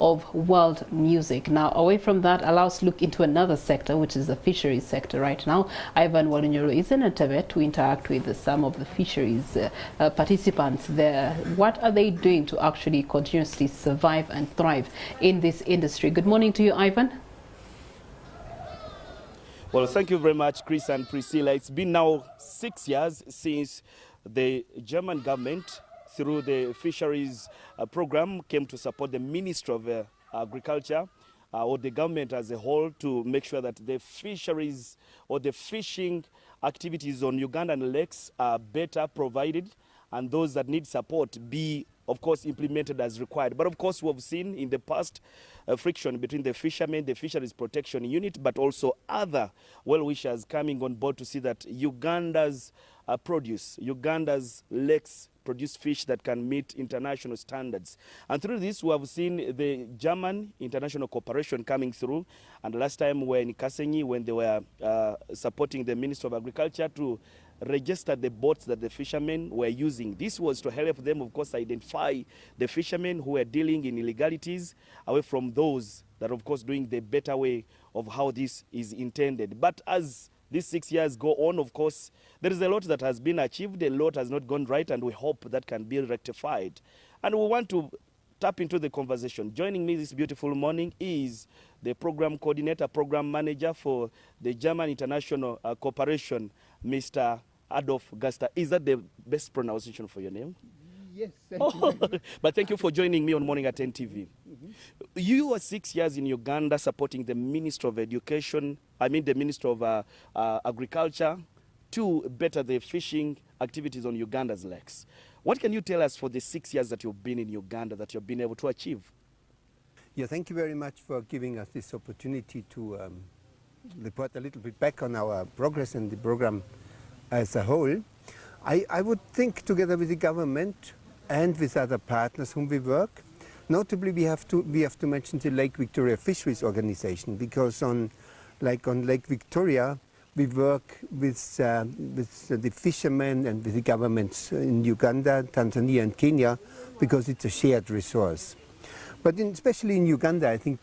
of world music. Now, away from that, allow us to look into another sector, which is the fisheries sector right now. Ivan Walunyoro is in Entebbe to interact with some of the fisheries participants there. What are they doing to actually continuously survive and thrive in this industry? Good morning to you, Ivan. Well, thank you very much, Chris and Priscilla. It's been now 6 years since the German government, through the fisheries program, came to support the Ministry of Agriculture, or the government as a whole, to make sure that the fisheries or the fishing activities on Ugandan lakes are better provided, and those that need support be, of course, implemented as required. But of course, we have seen in the past friction between the fishermen, the Fisheries Protection Unit, but also other well-wishers coming on board to see that Uganda's produce, Uganda's lakes produce fish that can meet international standards. And through this, we have seen the German international cooperation coming through. And last time we were in Kasenyi when they were supporting the Ministry of Agriculture to register the boats that the fishermen were using. This was to help them, of course, identify the fishermen who were dealing in illegalities away from those that, of course, doing the better way of how this is intended. But as these 6 years go on, of course, there is a lot that has been achieved, a lot has not gone right, and we hope that can be rectified. And we want to tap into the conversation. Joining me this beautiful morning is the program coordinator, program manager for the German International Cooperation, Mr. Adolf Gaster. Is that the best pronunciation for your name? Yes, thank you. But thank you for joining me on MorningAtNTV. You were 6 years in Uganda supporting the Ministry of Education, the Ministry of Agriculture, to better the fishing activities on Uganda's lakes. What can you tell us for the 6 years that you've been in Uganda that you've been able to achieve? Yeah, thank you very much for giving us this opportunity to report a little bit back on our progress and the program as a whole. I would think, together with the government and with other partners whom we work, notably we have to mention the Lake Victoria Fisheries Organization, because on Lake Victoria we work with the fishermen and with the governments in Uganda, Tanzania and Kenya, because it's a shared resource. But especially in Uganda, I think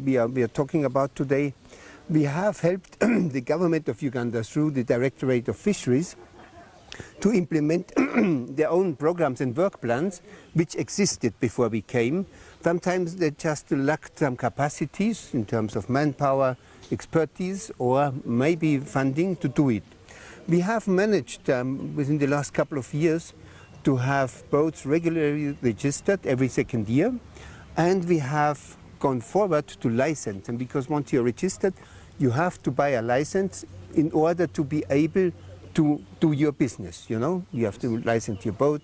we are talking about today, we have helped the government of Uganda through the Directorate of Fisheries to implement their own programs and work plans which existed before we came. Sometimes they just lacked some capacities in terms of manpower, expertise, or maybe funding to do it. We have managed within the last couple of years to have boats regularly registered every second year, and we have gone forward to license. And because once you're registered, you have to buy a license in order to be able to do your business, you know. You have to license your boat,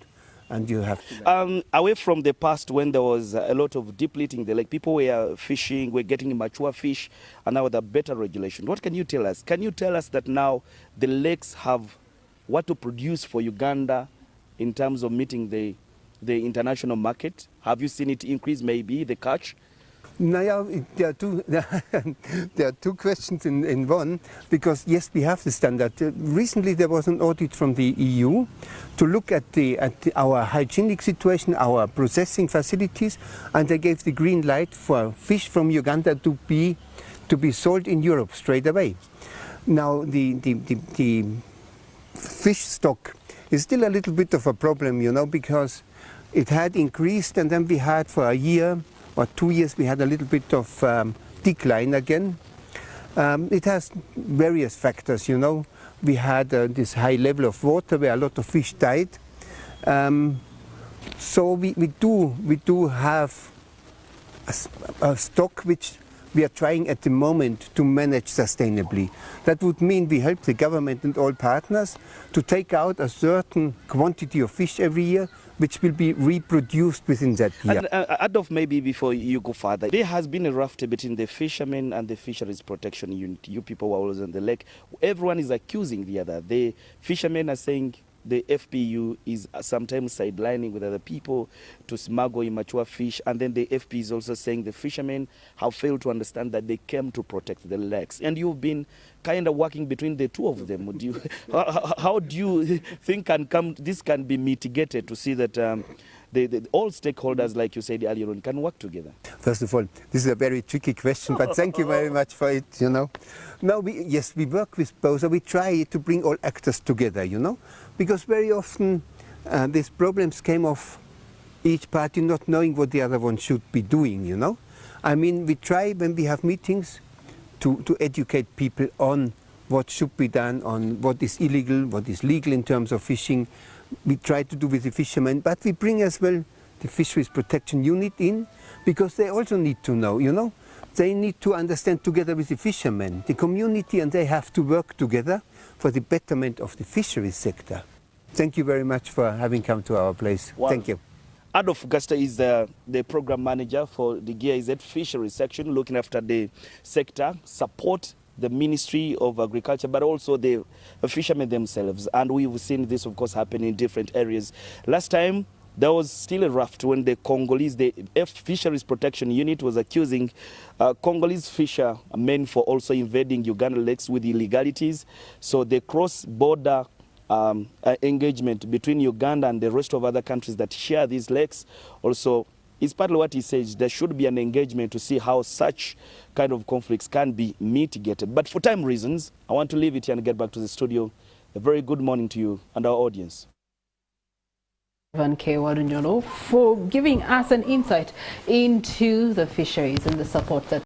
and you have to... Away from the past when there was a lot of depleting the lake, people were fishing, were getting mature fish, and now with a better regulation. What can you tell us? Can you tell us that now the lakes have what to produce for Uganda in terms of meeting the international market? Have you seen it increase, maybe, the catch? Now, there are two questions in one, because yes, we have the standard. Recently there was an audit from the EU to look at our hygienic situation, our processing facilities, and they gave the green light for fish from Uganda to be sold in Europe straight away. Now the fish stock is still a little bit of a problem, you know, because it had increased, and then we had for a year or 2 years we had a little bit of decline again. It has various factors, you know. We had this high level of water where a lot of fish died. So we do have a stock which we are trying at the moment to manage sustainably. That would mean we help the government and all partners to take out a certain quantity of fish every year, which will be reproduced within that year. And Adolf, maybe before you go further, there has been a rift between the fishermen and the Fisheries Protection Unit. You people who are always on the lake, everyone is accusing the other. The fishermen are saying the FPU is sometimes sidelining with other people to smuggle immature fish, and then the FP is also saying the fishermen have failed to understand that they came to protect the lakes. And you've been kind of working between the two of them. How do you think this can be mitigated to see that all stakeholders, like you said earlier on, can work together? First of all, this is a very tricky question, but thank you very much for it, you know. Now, yes, we work with both, and we try to bring all actors together, you know, because very often these problems came of each party not knowing what the other one should be doing, you know. I mean, we try when we have meetings to educate people on what should be done, on what is illegal, what is legal in terms of fishing. We try to do with the fishermen, but we bring as well the Fisheries Protection Unit in, because they also need to know, you know. They need to understand together with the fishermen, the community, and they have to work together for the betterment of the fisheries sector. Thank you very much for having come to our place. Wow. Thank you. Adolf Guster is the program manager for the GIZ Fisheries section, looking after the sector, support the Ministry of Agriculture, but also the fishermen themselves. And we've seen this, of course, happen in different areas. Last time, there was still a raft when the Congolese, the Fisheries Protection Unit was accusing Congolese fishermen for also invading Uganda lakes with illegalities. So the cross-border engagement between Uganda and the rest of other countries that share these lakes also is partly what he says. There should be an engagement to see how such kind of conflicts can be mitigated. But for time reasons, I want to leave it here and get back to the studio. A very good morning to you and our audience. Ivan K. Wadunyolo for giving us an insight into the fisheries and the support that